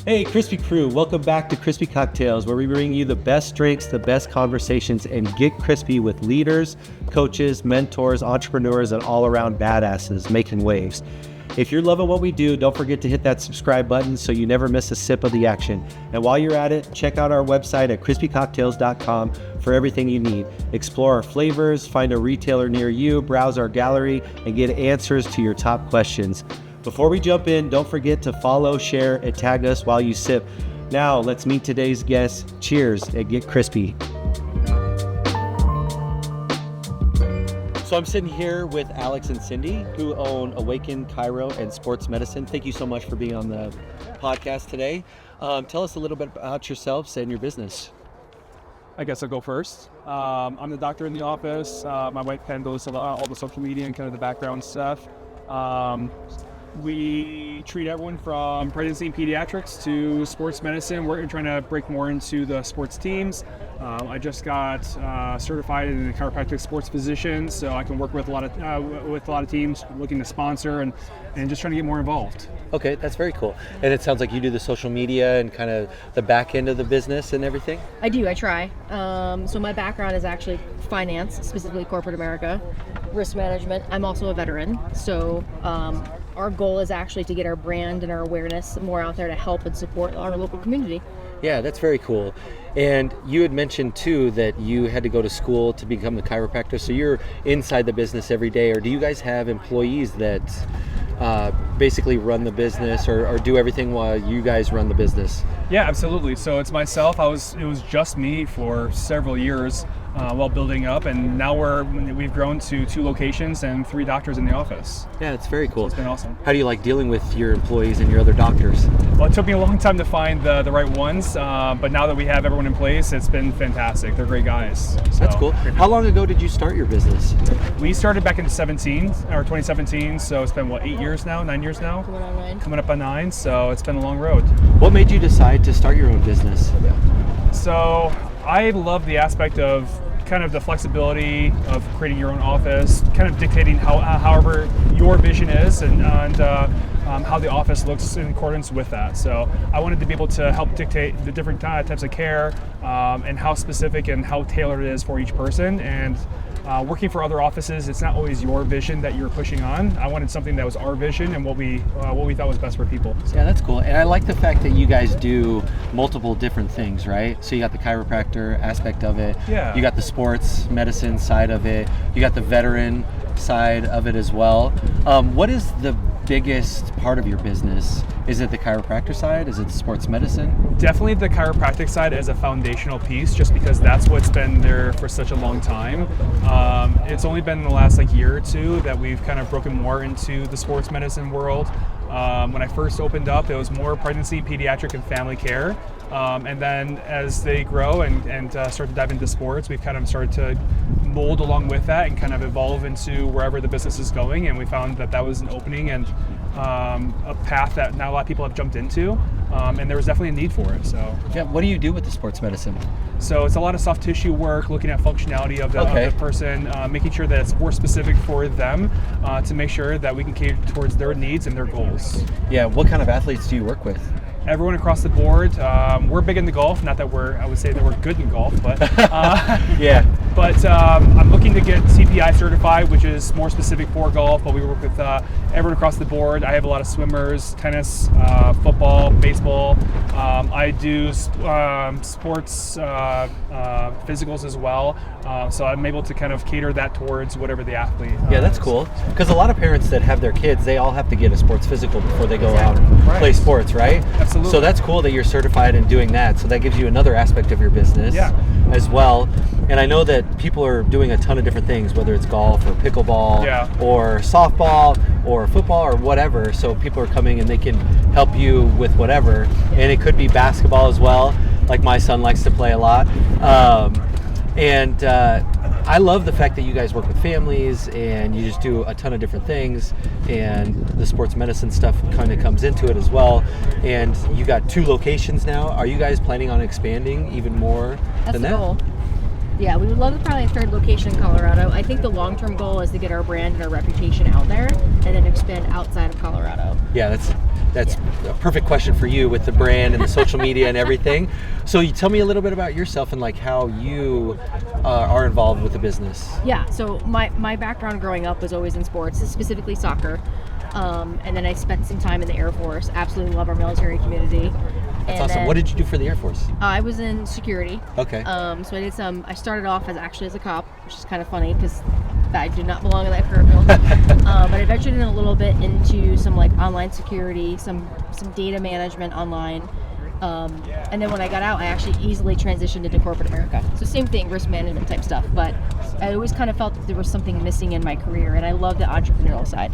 Hey, Crispy Crew, welcome back to Crispy Cocktails, where we bring you the best drinks, the best conversations, and get crispy with leaders, coaches, mentors, entrepreneurs, and all-around badasses making waves. If you're loving what we do, don't forget to hit that subscribe button so you never miss a sip of the action. And while you're at it, check out our website at crispycocktails.com for everything you need. Explore our flavors, find a retailer near you, browse our gallery, and get answers to your top questions. Before we jump in, don't forget to follow, share, and tag us while you sip. Now, let's meet today's guests. Cheers and get crispy. So I'm sitting here with Alex and Cindy, who own Awaken Chiro and Sports Medicine. Thank you so much for being on the podcast today. Tell us a little bit about yourselves and your business. I guess I'll go first. I'm the doctor in the office. My wife handles all the social media and kind of the background stuff. We treat everyone from pregnancy and pediatrics to sports medicine. We're trying to break more into the sports teams. I just got certified in the chiropractic sports physician, so I can work with a lot of teams looking to sponsor and just trying to get more involved. Okay, that's very cool. And it sounds like you do the social media and kind of the back end of the business and everything? I do, I try. So my background is actually finance, specifically corporate America, risk management. I'm also a veteran, so our goal is actually to get our brand and our awareness more out there to help and support our local community. Yeah, that's very cool. And you had mentioned too that you had to go to school to become a chiropractor, so you're inside the business every day, or do you guys have employees that basically run the business or do everything while you guys run the business? Yeah, absolutely. So it's myself. It was just me for several years while building up, and now we've grown to 2 locations and 3 doctors in the office. Yeah, it's very cool. So it's been awesome. How do you like dealing with your employees and your other doctors? Well, it took me a long time to find the right ones, but now that we have everyone in place, it's been fantastic. They're great guys. So, that's cool. How long ago did you start your business? We started back in 2017, so it's been 8 years now, 9 years now? Coming up on 9, so it's been a long road. What made you decide to start your own business? So I love the aspect of kind of the flexibility of creating your own office, kind of dictating however your vision is and how the office looks in accordance with that. So I wanted to be able to help dictate the different types of care and how specific and how tailored it is for each person. And working for other offices, it's not always your vision that you're pushing on. I wanted something that was our vision and what we thought was best for people. Yeah, that's cool. And I like the fact that you guys do multiple different things, right? So you got the chiropractor aspect of it. Yeah. You got the sports medicine side of it. You got the veteran side of it as well. What is the biggest part of your business? Is it the chiropractor side? Is it the sports medicine? Definitely the chiropractic side as a foundational piece, just because that's what's been there for such a long time. It's only been in the last year or 2 that we've kind of broken more into the sports medicine world. When I first opened up, it was more pregnancy, pediatric, and family care. And then as they grow and start to dive into sports, we've kind of started to mold along with that and kind of evolve into wherever the business is going. And we found that was an opening and a path that not a lot of people have jumped into. And there was definitely a need for it. So yeah, what do you do with the sports medicine? So it's a lot of soft tissue work, looking at functionality of the person, making sure that it's more specific for them to make sure that we can cater towards their needs and their goals. Yeah, what kind of athletes do you work with? Everyone across the board. We're big into golf. Not that I would say that we're good in golf, but yeah. But I'm looking to get CPI certified, which is more specific for golf. But we work with everyone across the board. I have a lot of swimmers, tennis, football, baseball. I do sports physicals as well. So I'm able to kind of cater that towards whatever the athlete. Yeah, that's cool. Because a lot of parents that have their kids, they all have to get a sports physical before they go out and play sports, right? Absolutely. So that's cool that you're certified in doing that. So that gives you another aspect of your business as well. And I know that people are doing a ton of different things, whether it's golf or pickleball or softball or football or whatever. So people are coming and they can help you with whatever. And it could be basketball as well, like my son likes to play a lot. I love the fact that you guys work with families and you just do a ton of different things, and the sports medicine stuff kind of comes into it as well. And you got 2 locations now. Are you guys planning on expanding even more than that? That's the goal. Yeah, we would love to probably a 3rd location in Colorado. I think the long-term goal is to get our brand and our reputation out there and then expand outside of Colorado. Yeah, that's a perfect question for you with the brand and the social media and everything. So you tell me a little bit about yourself and like how you are involved with the business. Yeah, so my background growing up was always in sports, specifically soccer. And then I spent some time in the Air Force. Absolutely love our military community. That's awesome. What did you do for the Air Force? I was in security. Okay. So I started off as a cop, which is kind of funny because I do not belong in that career field. But I ventured in a little bit into some like online security, some data management online. And then when I got out, I actually easily transitioned into corporate America. So same thing, risk management type stuff. But I always kind of felt that there was something missing in my career, and I love the entrepreneurial side.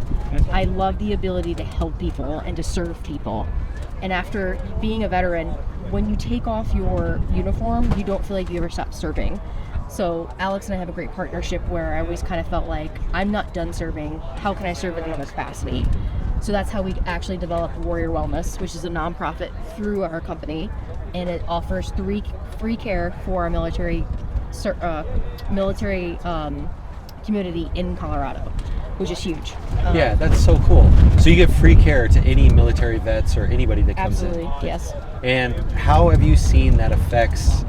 I love the ability to help people and to serve people. And after being a veteran, when you take off your uniform, you don't feel like you ever stop serving. So Alex and I have a great partnership where I always kind of felt like, I'm not done serving. How can I serve in another capacity? So that's how we actually developed Warrior Wellness, which is a nonprofit through our company, and it offers free care for our military community in Colorado, which is huge. Yeah, that's so cool. So you give free care to any military vets or anybody that comes absolutely, in. Yes. And how have you seen that affects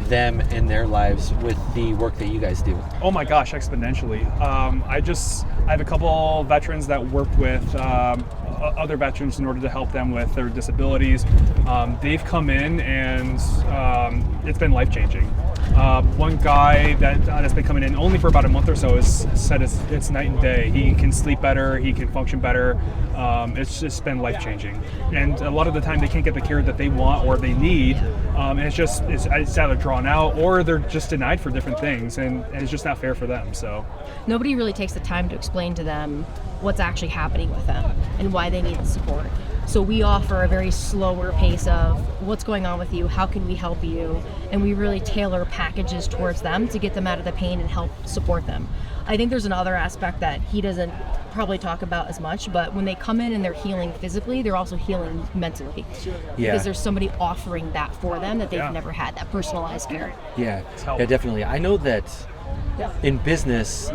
them in their lives with the work that you guys do? Oh my gosh, exponentially. I have a couple veterans that work with other veterans in order to help them with their disabilities. They've come in and it's been life-changing. One guy that has been coming in only for about a month or so has said it's night and day. He can sleep better, he can function better. It's just been life-changing. And a lot of the time they can't get the care that they want or they need. And it's either drawn out or they're just denied for different things, and it's just not fair for them. So nobody really takes the time to explain to them what's actually happening with them and why they need the support. So we offer a very slower pace of what's going on with you, how can we help you, and we really tailor packages towards them to get them out of the pain and help support them. I think there's another aspect that he doesn't probably talk about as much, but when they come in and they're healing physically, they're also healing mentally. Yeah. Because there's somebody offering that for them that they've never had, that personalized care. Yeah, definitely. I know that in business,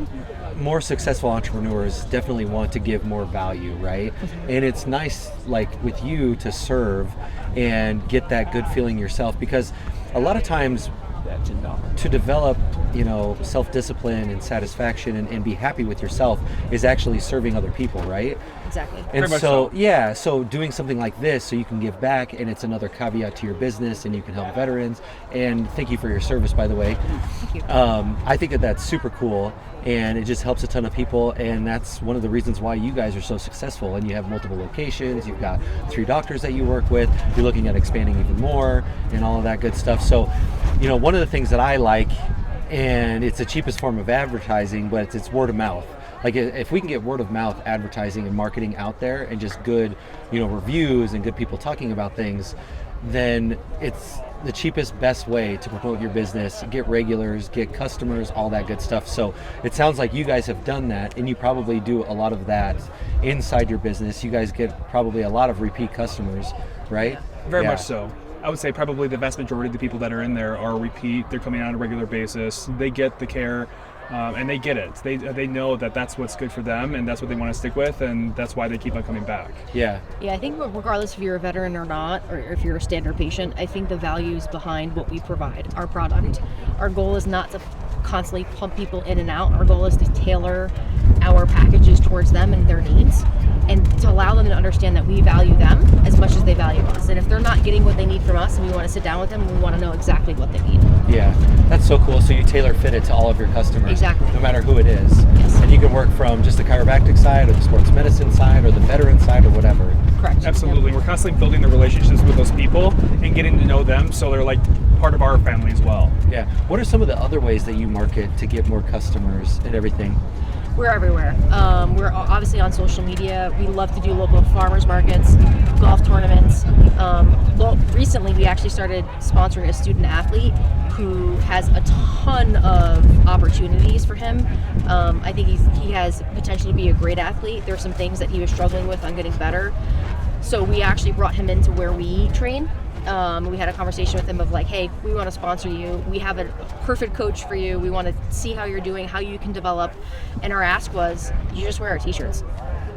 more successful entrepreneurs definitely want to give more value, right? And it's nice, like with you, to serve and get that good feeling yourself, because a lot of times to develop, self-discipline and satisfaction and be happy with yourself is actually serving other people, right? Exactly. And so doing something like this so you can give back, and it's another caveat to your business, and you can help veterans. And thank you for your service, by the way. Thank you. I think that's super cool, and it just helps a ton of people, and that's one of the reasons why you guys are so successful. And you have multiple locations, you've got 3 doctors that you work with, you're looking at expanding even more and all of that good stuff. So, one of the things that I like, and it's the cheapest form of advertising, but it's word of mouth. Like if we can get word of mouth advertising and marketing out there, and just good, reviews and good people talking about things, then it's the cheapest, best way to promote your business, get regulars, get customers, all that good stuff. So it sounds like you guys have done that, and you probably do a lot of that inside your business. You guys get probably a lot of repeat customers, right? Very much so. I would say probably the vast majority of the people that are in there are repeat. They're coming on a regular basis. They get the care, and they get it. They know that that's what's good for them, and that's what they want to stick with, and that's why they keep on coming back. Yeah, I think regardless if you're a veteran or not, or if you're a standard patient, I think the values behind what we provide, our product, our goal is not to constantly pump people in and out. Our goal is to tailor our packages towards them and their needs, and to allow them to understand that we value them as much as they value us. And if they're not getting what they need from us, and we want to sit down with them, we want to know exactly what they need. Yeah, that's so cool. So you tailor fit it to all of your customers. Exactly. No matter who it is. Yes. And you can work from just the chiropractic side, or the sports medicine side, or the veteran side, or whatever. Correct. Absolutely. We're constantly building the relationships with those people and getting to know them, so they're like part of our family as well. Yeah. What are some of the other ways that you market to get more customers and everything? We're everywhere. We're obviously on social media. We love to do local farmers markets, golf tournaments. Recently we actually started sponsoring a student athlete who has a ton of opportunities for him. I think he has potential to be a great athlete. There's some things that he was struggling with on getting better. So we actually brought him into where we train. We had a conversation with him of like, hey, we want to sponsor you. We have a perfect coach for you. We want to see how you're doing, how you can develop. And our ask was, you just wear our t-shirts.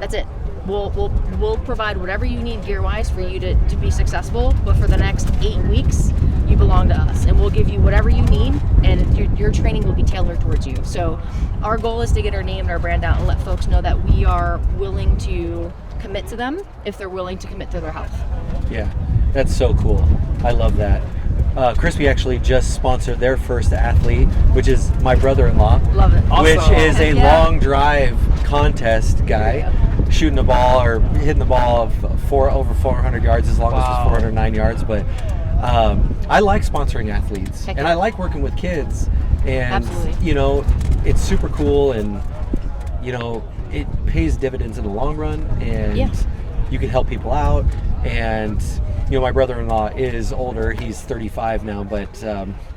That's it. We'll provide whatever you need gear-wise for you to be successful, but for the next 8 weeks, you belong to us, and we'll give you whatever you need, and your training will be tailored towards you. So our goal is to get our name and our brand out and let folks know that we are willing to commit to them if they're willing to commit to their health. Yeah, that's so cool. I love that. Crispy actually just sponsored their first athlete, which is my brother-in-law. Love it. Which Awesome. is a Yeah. long drive contest guy, shooting a ball or hitting the ball of over 400 yards, as long as it's 409 yards. But I like sponsoring athletes, Heck and yeah. I like working with kids. And Absolutely. you know, it's super cool, and you know, it pays dividends in the long run, and Yeah. you can help people out. And you know, my brother-in-law is older, he's 35 now, but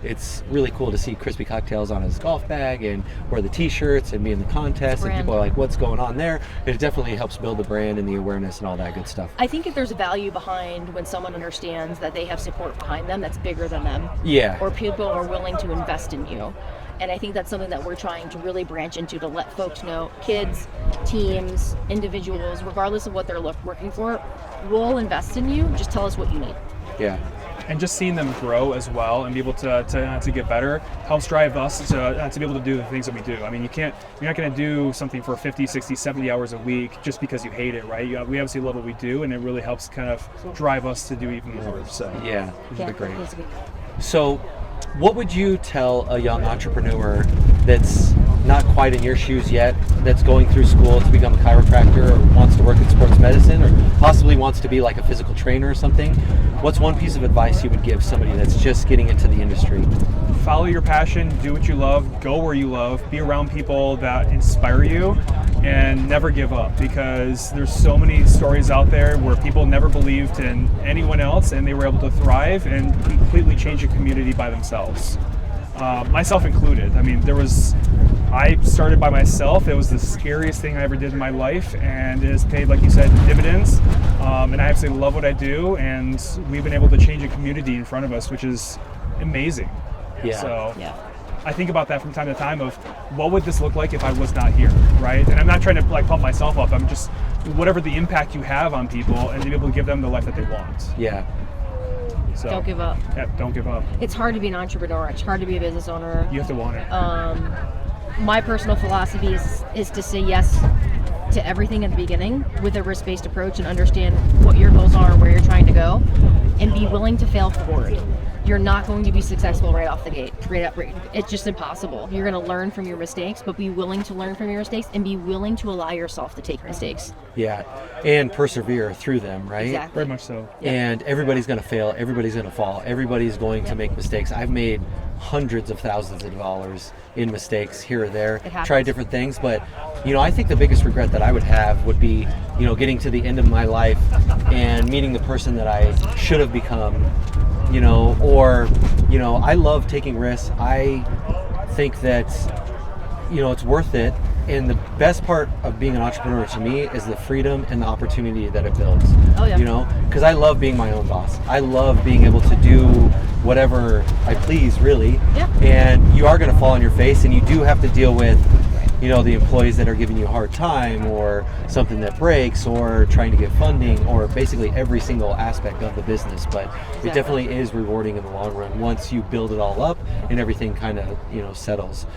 it's really cool to see Crispy Cocktails on his golf bag and wear the t-shirts and be in the contest, and Brand. people are like, what's going on there? It definitely helps build the brand and the awareness and all that good stuff. I think if there's a value behind when someone understands that they have support behind them that's bigger than them, Yeah. or people are willing to invest in you. And I think that's something that we're trying to really branch into, to let folks know, kids, teams, individuals, regardless of what they're working for, we'll invest in you. Just tell us what you need. Yeah. And just seeing them grow as well and be able to get better helps drive us to be able to do the things that we do. I mean, you're not going to do something for 50, 60, 70 hours a week just because you hate it, right? We obviously love what we do, and it really helps kind of drive us to do even more. So Yeah. Which is great. That's good. So, what would you tell a young entrepreneur that's not quite in your shoes yet, that's going through school to become a chiropractor, or wants to work in sports medicine, or possibly wants to be like a physical trainer or something? What's one piece of advice you would give somebody that's just getting into the industry? follow your passion, do what you love, go where you love, be around people that inspire you, and never give up, because there's so many stories out there where people never believed in anyone else and they were able to thrive and completely change a community by themselves. Myself included. I mean, I started by myself. It was the scariest thing I ever did in my life, and it has paid, like you said, dividends. And I absolutely love what I do, and we've been able to change a community in front of us, which is amazing. Yeah. So Yeah. I think about that from time to time of what would this look like if I was not here, right? And I'm not trying to like pump myself up. I'm just, whatever the impact you have on people and to be able to give them the life that they want. Yeah. So Don't give up. Yeah, don't give up. It's hard to be an entrepreneur. It's hard to be a business owner. You have to want it. My personal philosophy is to say yes to everything at the beginning with a risk-based approach and understand what your goals are and where you're trying to go, and be willing to fail forward. You're not going to be successful right off the gate. It's just impossible. You're going to learn from your mistakes, but be willing to learn from your mistakes and be willing to allow yourself to take mistakes. Yeah. And persevere through them, right? Exactly. Very much so. Yeah. And everybody's going to fail. Everybody's going to fall. Everybody's going to make mistakes. I've made hundreds of thousands of dollars in mistakes here or there. It happens. Tried different things, but I think the biggest regret that I would have would be, getting to the end of my life and meeting the person that I should have become, I love taking risks. I think that, it's worth it. And the best part of being an entrepreneur to me is the freedom and the opportunity that it builds. Oh, yeah. Because I love being my own boss. I love being able to do whatever I please, really. Yeah. And you are going to fall on your face, and you do have to deal with, the employees that are giving you a hard time, or something that breaks, or trying to get funding, or basically every single aspect of the business. But it definitely is rewarding in the long run once you build it all up and everything kind of, settles.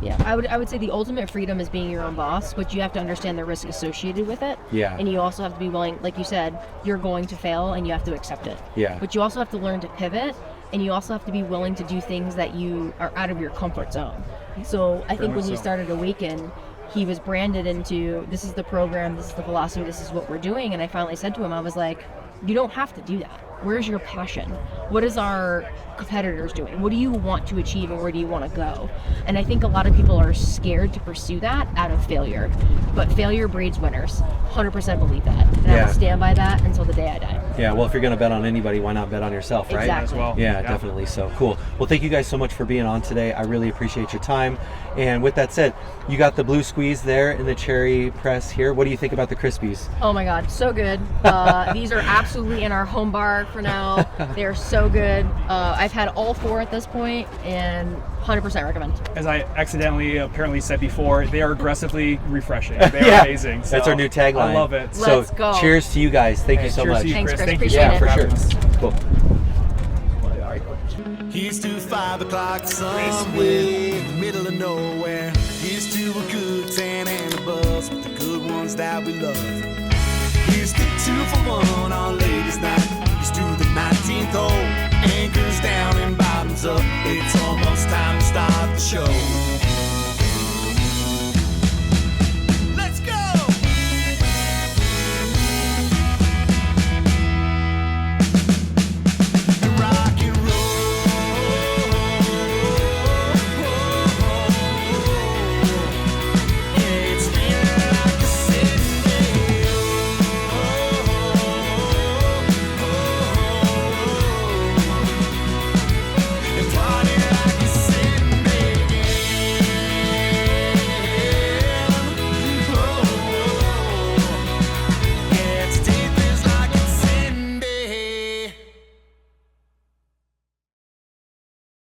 Yeah, I would say the ultimate freedom is being your own boss, but you have to understand the risk associated with it. Yeah. And you also have to be willing, like you said, you're going to fail and you have to accept it. Yeah. But you also have to learn to pivot, and you also have to be willing to do things that you are out of your comfort zone. So I think when he started Awaken, he was branded into, this is the program, this is the philosophy, this is what we're doing. And I finally said to him, I was like, you don't have to do that. Where's your passion? What is our competitors doing? What do you want to achieve, and where do you want to go? And I think a lot of people are scared to pursue that out of failure. But failure breeds winners. 100% believe that. And I will stand by that until the day I die. Yeah, well, if you're going to bet on anybody, why not bet on yourself, right? Exactly. As well. Yeah, definitely. So cool. Well, thank you guys so much for being on today. I really appreciate your time. And with that said, you got the blue squeeze there and the cherry press here. What do you think about the Crispies? Oh my God, so good. These are absolutely in our home bar for now. They're so good. I've had all four at this point, and 100% recommend. As I accidentally apparently said before, they are aggressively refreshing. They are Yeah, amazing. So that's our new tagline. I love it. So Let's go. cheers to you guys. Thank you so cheers much. to you, Thanks, Chris. Chris. Thank you. Appreciate Yeah, it. for having sure. us. Cool. Here's to 5 o'clock somewhere in the middle of nowhere. Here's to a good tan and a buzz with the good ones that we love. Here's to 2 for 1 on ladies' night. Here's to